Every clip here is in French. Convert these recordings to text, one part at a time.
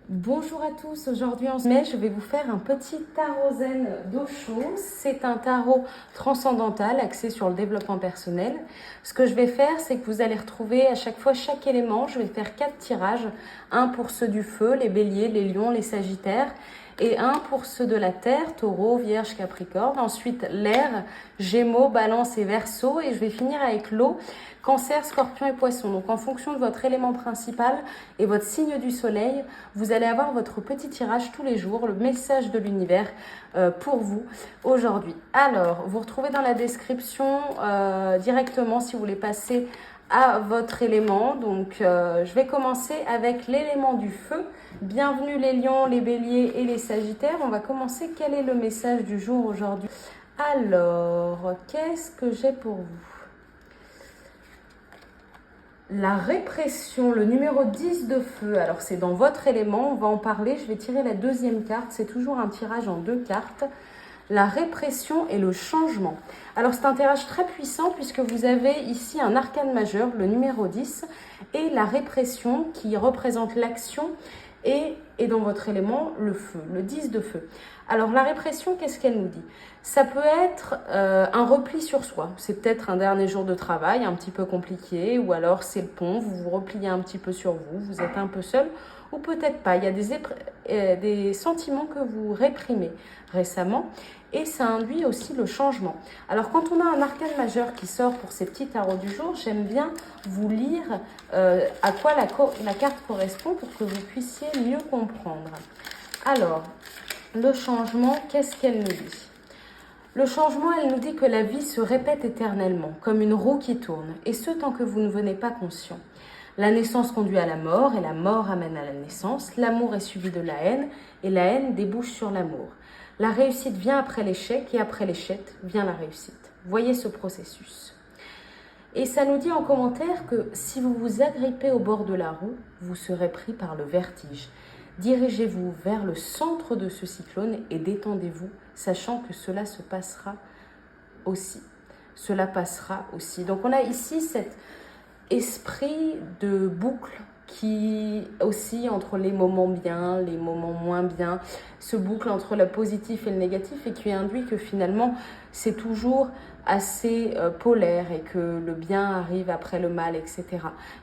Bonjour à tous, aujourd'hui en mai, je vais vous faire un petit tarot zen d'Osho. C'est un tarot transcendantal axé sur le développement personnel. Ce que je vais faire, c'est que vous allez retrouver à chaque fois chaque élément. Je vais faire 4 tirages, un pour ceux du feu, les béliers, les lions, les sagittaires, et un pour ceux de la terre, taureau, vierge, capricorne. Ensuite l'air, gémeaux, balance et verseau, et je vais finir avec l'eau, cancer, scorpion et poisson. Donc en fonction de votre élément principal et votre signe du soleil, vous allez avoir votre petit tirage tous les jours, le message de l'univers pour vous aujourd'hui. Alors, vous retrouvez dans la description directement si vous voulez passer à votre élément. Donc, je vais commencer avec l'élément du feu. Bienvenue les lions, les béliers et les sagittaires. On va commencer. Quel est le message du jour aujourd'hui? Alors, qu'est-ce que j'ai pour vous? La répression, le numéro 10 de feu. Alors, c'est dans votre élément. On va en parler. Je vais tirer la deuxième carte. C'est toujours un tirage en 2 cartes. La répression et le changement. Alors, c'est un tirage très puissant puisque vous avez ici un arcane majeur, le numéro 10, et la répression qui représente l'action et dans votre élément, le feu, le 10 de feu. Alors, la répression, qu'est-ce qu'elle nous dit? Ça peut être un repli sur soi. C'est peut-être un dernier jour de travail un petit peu compliqué, ou alors c'est le pont, vous vous repliez un petit peu sur vous, vous êtes un peu seul, ou peut-être pas. Il y a des sentiments que vous réprimez récemment, et ça induit aussi le changement. Alors, quand on a un arcane majeur qui sort pour ces petits tarots du jour, j'aime bien vous lire à quoi la carte correspond pour que vous puissiez mieux comprendre. Alors, le changement, qu'est-ce qu'elle nous dit? Le changement, elle nous dit que la vie se répète éternellement, comme une roue qui tourne, et ce tant que vous ne venez pas conscient. La naissance conduit à la mort, et la mort amène à la naissance. L'amour est suivi de la haine, et la haine débouche sur l'amour. La réussite vient après l'échec, et après l'échec vient la réussite. Voyez ce processus. Et ça nous dit en commentaire que si vous vous agrippez au bord de la roue, vous serez pris par le vertige. Dirigez-vous vers le centre de ce cyclone et détendez-vous, sachant que cela se passera aussi. Cela passera aussi. Donc on a ici cet esprit de boucle qui oscille entre les moments bien, les moments moins bien, ce boucle entre le positif et le négatif, et qui induit que finalement c'est toujours assez polaire et que le bien arrive après le mal, etc.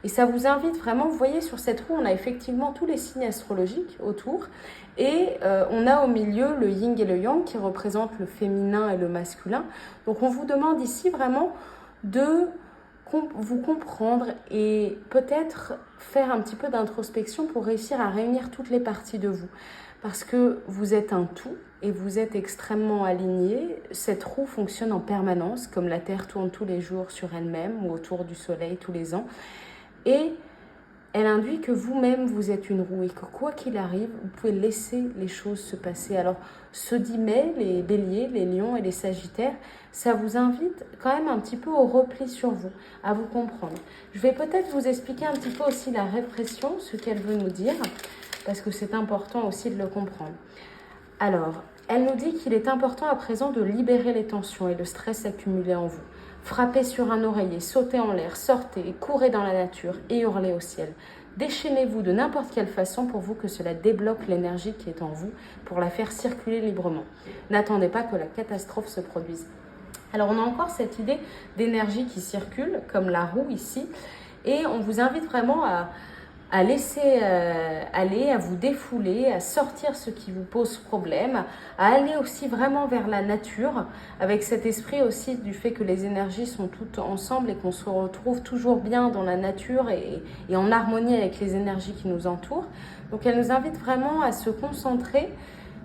Et ça vous invite vraiment, vous voyez sur cette roue, on a effectivement tous les signes astrologiques autour, et on a au milieu le yin et le yang qui représentent le féminin et le masculin. Donc on vous demande ici vraiment de vous comprendre et peut-être faire un petit peu d'introspection pour réussir à réunir toutes les parties de vous. Parce que vous êtes un tout et vous êtes extrêmement alignés. Cette roue fonctionne en permanence, comme la Terre tourne tous les jours sur elle-même ou autour du Soleil tous les ans. Et elle induit que vous-même, vous êtes une roue et que quoi qu'il arrive, vous pouvez laisser les choses se passer. Alors, ce 10 mai, les béliers, les lions et les sagittaires, ça vous invite quand même un petit peu au repli sur vous, à vous comprendre. Je vais peut-être vous expliquer un petit peu aussi la répression, ce qu'elle veut nous dire, parce que c'est important aussi de le comprendre. Alors, elle nous dit qu'il est important à présent de libérer les tensions et le stress accumulé en vous. Frappez sur un oreiller, sautez en l'air, sortez, courez dans la nature et hurlez au ciel. Déchaînez-vous de n'importe quelle façon pour vous que cela débloque l'énergie qui est en vous pour la faire circuler librement. N'attendez pas que la catastrophe se produise. Alors, on a encore cette idée d'énergie qui circule, comme la roue ici, et on vous invite vraiment à laisser aller, à vous défouler, à sortir ce qui vous pose problème, à aller aussi vraiment vers la nature, avec cet esprit aussi du fait que les énergies sont toutes ensemble et qu'on se retrouve toujours bien dans la nature et en harmonie avec les énergies qui nous entourent. Donc elle nous invite vraiment à se concentrer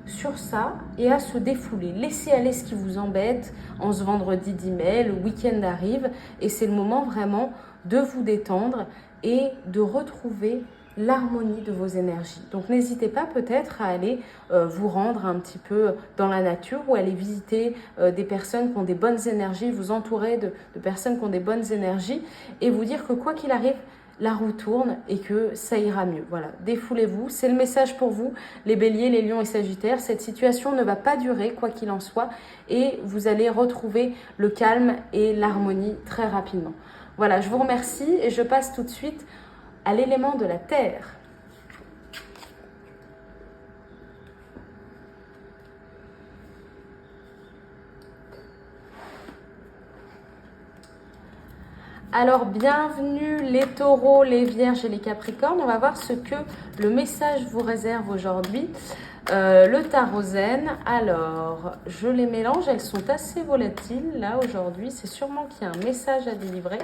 sur ça et à se défouler. Laissez aller ce qui vous embête en ce vendredi 10 mai, le week-end arrive et c'est le moment vraiment de vous détendre et de retrouver l'harmonie de vos énergies. Donc n'hésitez pas peut-être à aller vous rendre un petit peu dans la nature ou aller visiter des personnes qui ont des bonnes énergies, vous entourer de personnes qui ont des bonnes énergies et vous dire que quoi qu'il arrive, la roue tourne et que ça ira mieux. Voilà, défoulez-vous, c'est le message pour vous, les béliers, les lions et sagittaires. Cette situation ne va pas durer, quoi qu'il en soit, et vous allez retrouver le calme et l'harmonie très rapidement. Voilà, je vous remercie et je passe tout de suite à l'élément de la terre. Alors, bienvenue les taureaux, les vierges et les capricornes. On va voir ce que le message vous réserve aujourd'hui. Le tarot zen. Alors, je les mélange. Elles sont assez volatiles là aujourd'hui. C'est sûrement qu'il y a un message à délivrer.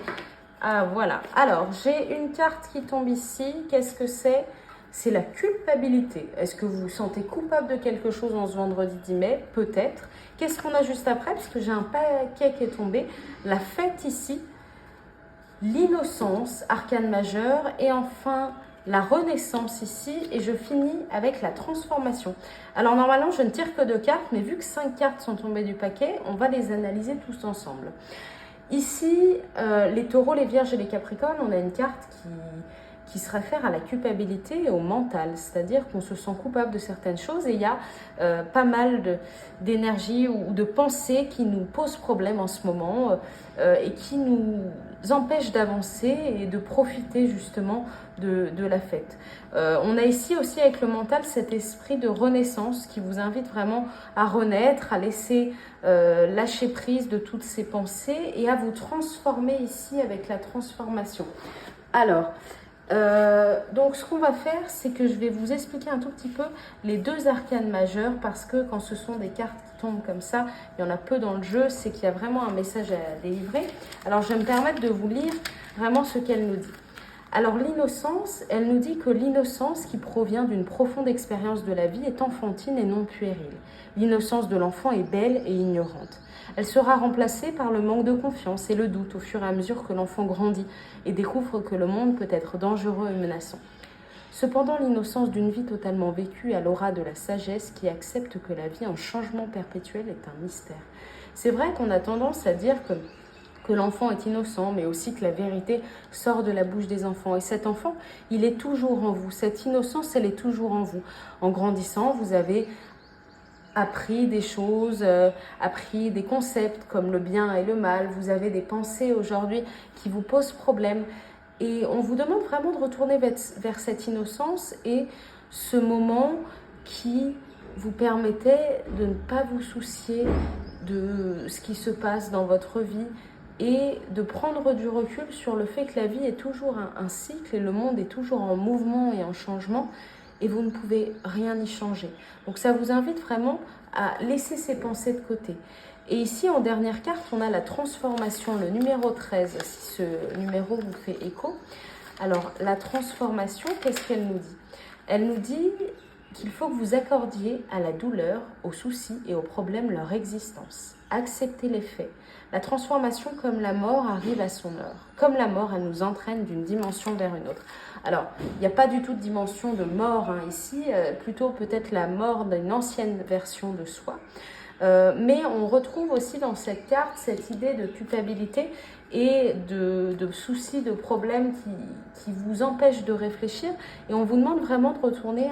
Ah, voilà. Alors, j'ai une carte qui tombe ici. Qu'est-ce que c'est? C'est la culpabilité. Est-ce que vous vous sentez coupable de quelque chose en ce vendredi 10 mai? Peut-être. Qu'est-ce qu'on a juste après? Parce que j'ai un paquet qui est tombé. La fête ici. L'innocence, arcane majeur, et enfin la renaissance ici, et je finis avec la transformation. Alors normalement je ne tire que 2 cartes, mais vu que 5 cartes sont tombées du paquet, on va les analyser tous ensemble. Ici, les taureaux, les vierges et les capricornes, on a une carte qui se réfère à la culpabilité et au mental, c'est-à-dire qu'on se sent coupable de certaines choses et il y a pas mal d'énergie ou de pensées qui nous posent problème en ce moment et qui nous empêchent d'avancer et de profiter justement de la fête. On a ici aussi avec le mental cet esprit de renaissance qui vous invite vraiment à renaître, à laisser lâcher prise de toutes ces pensées et à vous transformer ici avec la transformation. Alors, donc ce qu'on va faire, c'est que je vais vous expliquer un tout petit peu les 2 arcanes majeures parce que quand ce sont des cartes qui tombent comme ça, il y en a peu dans le jeu, c'est qu'il y a vraiment un message à délivrer. Alors je vais me permettre de vous lire vraiment ce qu'elle nous dit. Alors l'innocence, elle nous dit que l'innocence qui provient d'une profonde expérience de la vie est enfantine et non puérile. L'innocence de l'enfant est belle et ignorante. Elle sera remplacée par le manque de confiance et le doute au fur et à mesure que l'enfant grandit et découvre que le monde peut être dangereux et menaçant. Cependant, l'innocence d'une vie totalement vécue a l'aura de la sagesse qui accepte que la vie en changement perpétuel est un mystère. C'est vrai qu'on a tendance à dire que l'enfant est innocent, mais aussi que la vérité sort de la bouche des enfants. Et cet enfant, il est toujours en vous. Cette innocence, elle est toujours en vous. En grandissant, vous avez appris des choses, appris des concepts comme le bien et le mal. Vous avez des pensées aujourd'hui qui vous posent problème. Et on vous demande vraiment de retourner vers cette innocence et ce moment qui vous permettait de ne pas vous soucier de ce qui se passe dans votre vie et de prendre du recul sur le fait que la vie est toujours un cycle et le monde est toujours en mouvement et en changement et vous ne pouvez rien y changer. Donc ça vous invite vraiment à laisser ces pensées de côté. Et ici, en dernière carte, on a la transformation, le numéro 13, si ce numéro vous fait écho. Alors, la transformation, qu'est-ce qu'elle nous dit? Elle nous dit qu'il faut que vous accordiez à la douleur, aux soucis et aux problèmes leur existence. Acceptez les faits. La transformation, comme la mort, arrive à son heure. Comme la mort, elle nous entraîne d'une dimension vers une autre. Alors, il n'y a pas du tout de dimension de mort ici, plutôt peut-être la mort d'une ancienne version de soi. Mais on retrouve aussi dans cette carte cette idée de culpabilité et de soucis, de problèmes qui vous empêchent de réfléchir. Et on vous demande vraiment de retourner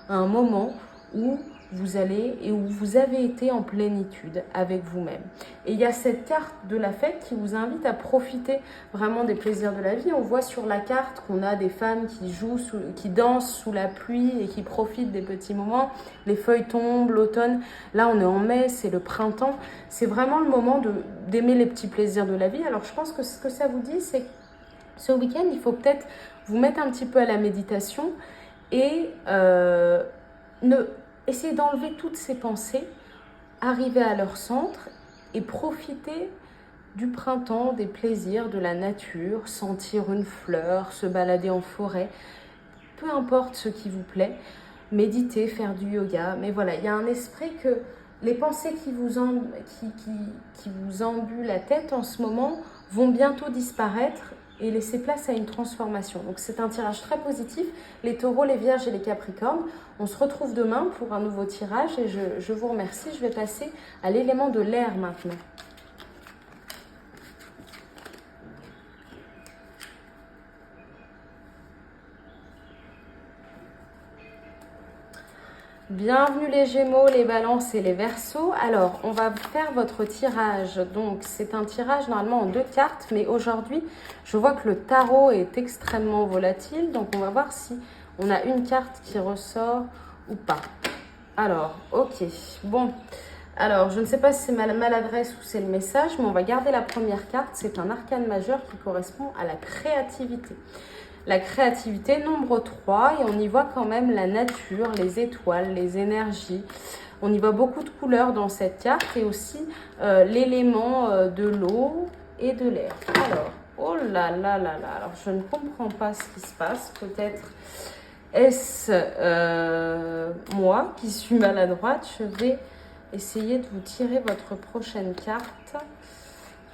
à un moment où vous allez et où vous avez été en plénitude avec vous-même. Et il y a cette carte de la fête qui vous invite à profiter vraiment des plaisirs de la vie. On voit sur la carte qu'on a des femmes qui jouent, qui dansent sous la pluie et qui profitent des petits moments. Les feuilles tombent, l'automne. Là, on est en mai, c'est le printemps. C'est vraiment le moment d'aimer les petits plaisirs de la vie. Alors, je pense que ce que ça vous dit, c'est que ce week-end, il faut peut-être vous mettre un petit peu à la méditation et essayer d'enlever toutes ces pensées, arriver à leur centre et profiter du printemps, des plaisirs, de la nature, sentir une fleur, se balader en forêt, peu importe ce qui vous plaît, méditer, faire du yoga. Mais voilà, il y a un esprit que les pensées qui vous embuent la tête en ce moment vont bientôt disparaître et laisser place à une transformation. Donc c'est un tirage très positif. Les taureaux, les vierges et les capricornes, on se retrouve demain pour un nouveau tirage et je vous remercie. Je vais passer à l'élément de l'air maintenant. Bienvenue les Gémeaux, les Balances et les Verseaux. Alors, on va faire votre tirage. Donc, c'est un tirage normalement en 2 cartes, mais aujourd'hui, je vois que le tarot est extrêmement volatile. Donc, on va voir si on a une carte qui ressort ou pas. Alors, ok. Bon, alors, je ne sais pas si c'est maladresse ou c'est le message, mais on va garder la première carte. C'est un arcane majeur qui correspond à la créativité. La créativité, nombre 3, et on y voit quand même la nature, les étoiles, les énergies. On y voit beaucoup de couleurs dans cette carte et aussi l'élément de l'eau et de l'air. Alors, oh là là là là, alors je ne comprends pas ce qui se passe. Peut-être est-ce moi qui suis maladroite. Je vais essayer de vous tirer votre prochaine carte.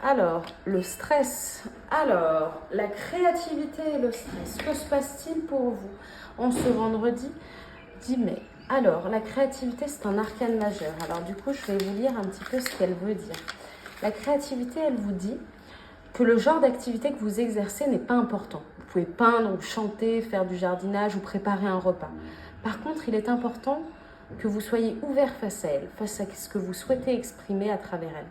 Alors, le stress. Alors, la créativité et le stress. Que se passe-t-il pour vous en ce vendredi 10 mai? Alors, la créativité, c'est un arcane majeur. Alors, du coup, je vais vous lire un petit peu ce qu'elle veut dire. La créativité, elle vous dit que le genre d'activité que vous exercez n'est pas important. Vous pouvez peindre ou chanter, faire du jardinage ou préparer un repas. Par contre, il est important que vous soyez ouvert face à elle, face à ce que vous souhaitez exprimer à travers elle.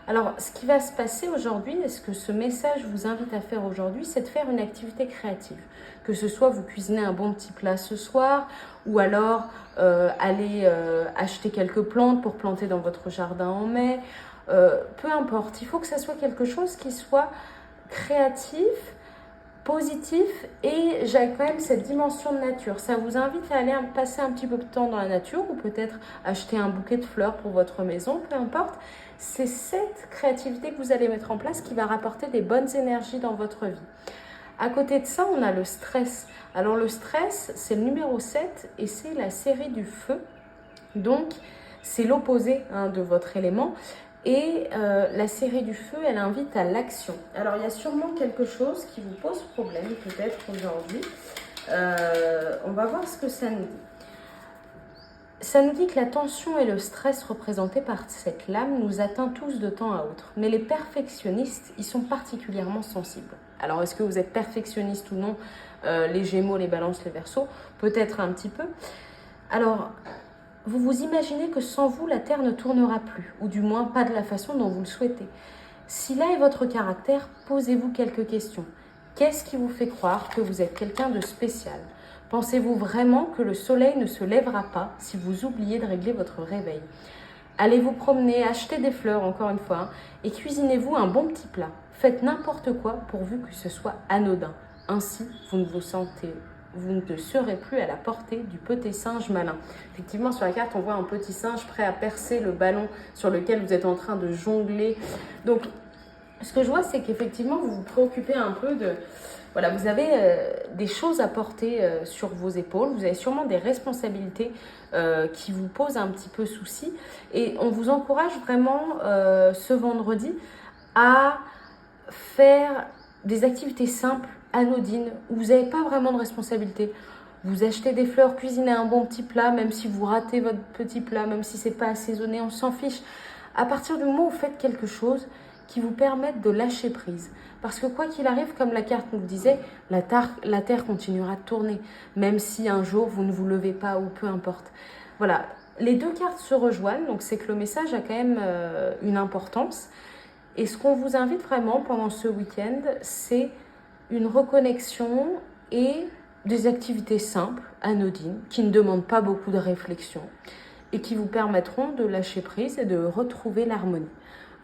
Alors, ce qui va se passer aujourd'hui, et ce que ce message vous invite à faire aujourd'hui, c'est de faire une activité créative. Que ce soit vous cuisinez un bon petit plat ce soir, ou alors aller acheter quelques plantes pour planter dans votre jardin en mai. Peu importe, il faut que ça soit quelque chose qui soit créatif, positif, et j'ai quand même cette dimension de nature. Ça vous invite à aller passer un petit peu de temps dans la nature, ou peut-être acheter un bouquet de fleurs pour votre maison, peu importe. C'est cette créativité que vous allez mettre en place qui va rapporter des bonnes énergies dans votre vie. À côté de ça, on a le stress. Alors le stress, c'est le numéro 7 et c'est la série du feu. Donc, c'est l'opposé de votre élément. Et la série du feu, elle invite à l'action. Alors, il y a sûrement quelque chose qui vous pose problème, peut-être aujourd'hui. On va voir ce que ça nous dit. Ça nous dit que la tension et le stress représentés par cette lame nous atteint tous de temps à autre. Mais les perfectionnistes, ils sont particulièrement sensibles. Alors, est-ce que vous êtes perfectionniste ou non, les Gémeaux, les Balances, les Verseaux? Peut-être un petit peu. Alors, vous vous imaginez que sans vous, la Terre ne tournera plus, ou du moins pas de la façon dont vous le souhaitez. Si là est votre caractère, posez-vous quelques questions. Qu'est-ce qui vous fait croire que vous êtes quelqu'un de spécial? Pensez-vous vraiment que le soleil ne se lèvera pas si vous oubliez de régler votre réveil? Allez vous promener, achetez des fleurs encore une fois, et cuisinez-vous un bon petit plat. Faites n'importe quoi pourvu que ce soit anodin. Ainsi, vous ne serez plus à la portée du petit singe malin. Effectivement, sur la carte, on voit un petit singe prêt à percer le ballon sur lequel vous êtes en train de jongler. Donc, ce que je vois, c'est qu'effectivement, vous vous préoccupez un peu de... Voilà, vous avez des choses à porter sur vos épaules. Vous avez sûrement des responsabilités qui vous posent un petit peu souci. Et on vous encourage vraiment ce vendredi à faire des activités simples, anodines, où vous n'avez pas vraiment de responsabilité. Vous achetez des fleurs, cuisinez un bon petit plat, même si vous ratez votre petit plat, même si c'est pas assaisonné, on s'en fiche. À partir du moment où vous faites quelque chose qui vous permette de lâcher prise. Parce que quoi qu'il arrive, comme la carte nous le disait, la Terre continuera de tourner, même si un jour vous ne vous levez pas ou peu importe. Voilà, les deux cartes se rejoignent, donc c'est que le message a quand même une importance. Et ce qu'on vous invite vraiment pendant ce week-end, c'est une reconnexion et des activités simples, anodines, qui ne demandent pas beaucoup de réflexion et qui vous permettront de lâcher prise et de retrouver l'harmonie.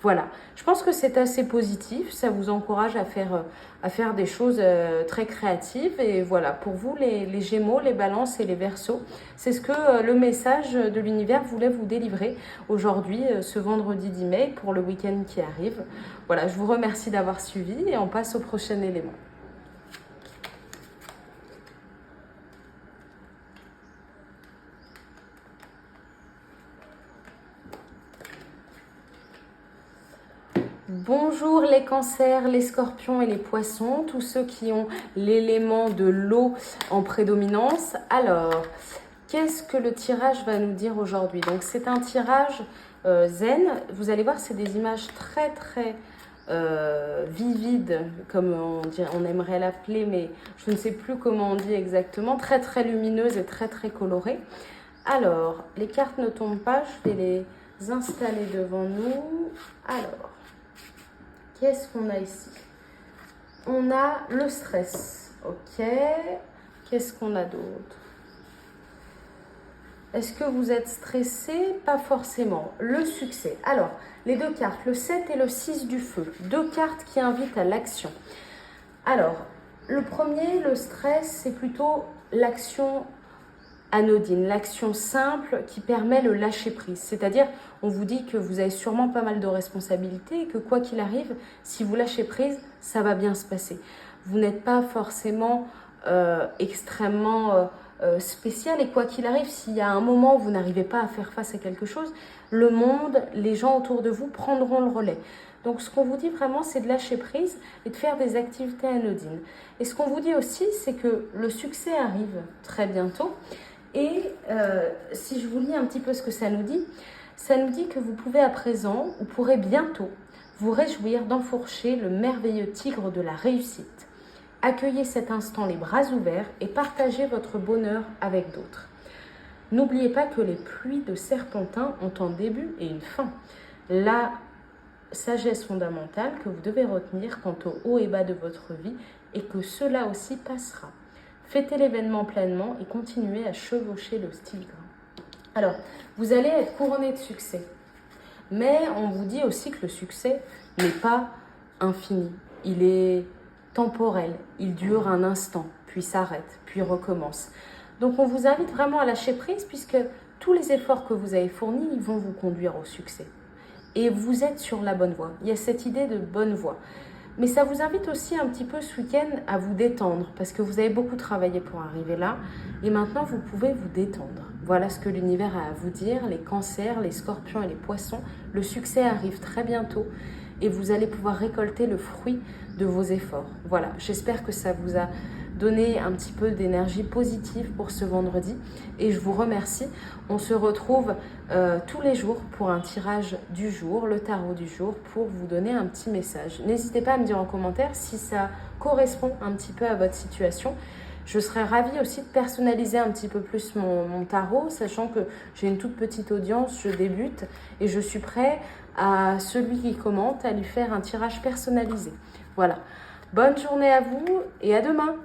Voilà, je pense que c'est assez positif, ça vous encourage à faire des choses très créatives. Et voilà, pour vous les Gémeaux, les Balances et les Verseaux, c'est ce que le message de l'univers voulait vous délivrer aujourd'hui, ce vendredi 10 mai, pour le week-end qui arrive. Voilà, je vous remercie d'avoir suivi et on passe au prochain élément. Bonjour les cancers, les scorpions et les poissons, tous ceux qui ont l'élément de l'eau en prédominance. Alors, qu'est-ce que le tirage va nous dire aujourd'hui? Donc c'est un tirage zen, vous allez voir c'est des images très très vivides, comme on aimerait l'appeler, mais je ne sais plus comment on dit exactement, très très lumineuses et très très colorées. Alors, les cartes ne tombent pas, je vais les installer devant nous. Alors, qu'est-ce qu'on a ici? On a le stress, ok. Qu'est-ce qu'on a d'autre? Est-ce que vous êtes stressé? Pas forcément. Le succès. Alors, les deux cartes, le 7 et le 6 du feu. Deux cartes qui invitent à l'action. Alors, le premier, le stress, c'est plutôt l'action anodine, l'action simple qui permet le lâcher-prise. C'est-à-dire, on vous dit que vous avez sûrement pas mal de responsabilités et que quoi qu'il arrive, si vous lâchez prise, ça va bien se passer. Vous n'êtes pas forcément extrêmement spécial et quoi qu'il arrive, s'il y a un moment où vous n'arrivez pas à faire face à quelque chose, le monde, les gens autour de vous prendront le relais. Donc, ce qu'on vous dit vraiment, c'est de lâcher prise et de faire des activités anodines. Et ce qu'on vous dit aussi, c'est que le succès arrive très bientôt. Et si je vous lis un petit peu ce que ça nous dit que vous pouvez à présent, ou pourrez bientôt, vous réjouir d'enfourcher le merveilleux tigre de la réussite. Accueillez cet instant les bras ouverts et partagez votre bonheur avec d'autres. N'oubliez pas que les pluies de Serpentin ont un début et une fin. La sagesse fondamentale que vous devez retenir quant au haut et bas de votre vie et que cela aussi passera. Fêtez l'événement pleinement et continuez à chevaucher le tigre. Alors, vous allez être couronné de succès. Mais on vous dit aussi que le succès n'est pas infini. Il est temporel. Il dure un instant, puis s'arrête, puis recommence. Donc, on vous invite vraiment à lâcher prise puisque tous les efforts que vous avez fournis, ils vont vous conduire au succès. Et vous êtes sur la bonne voie. Il y a cette idée de bonne voie. Mais ça vous invite aussi un petit peu ce week-end à vous détendre parce que vous avez beaucoup travaillé pour arriver là et maintenant vous pouvez vous détendre. Voilà ce que l'univers a à vous dire, les cancers, les scorpions et les poissons. Le succès arrive très bientôt et vous allez pouvoir récolter le fruit de vos efforts. Voilà, j'espère que ça vous a donné un petit peu d'énergie positive pour ce vendredi et je vous remercie. On se retrouve tous les jours pour un tirage du jour, le tarot du jour, pour vous donner un petit message. N'hésitez pas à me dire en commentaire si ça correspond un petit peu à votre situation. Je serais ravie aussi de personnaliser un petit peu plus mon tarot, sachant que j'ai une toute petite audience, je débute et je suis prêt à celui qui commente à lui faire un tirage personnalisé. Voilà. Bonne journée à vous et à demain.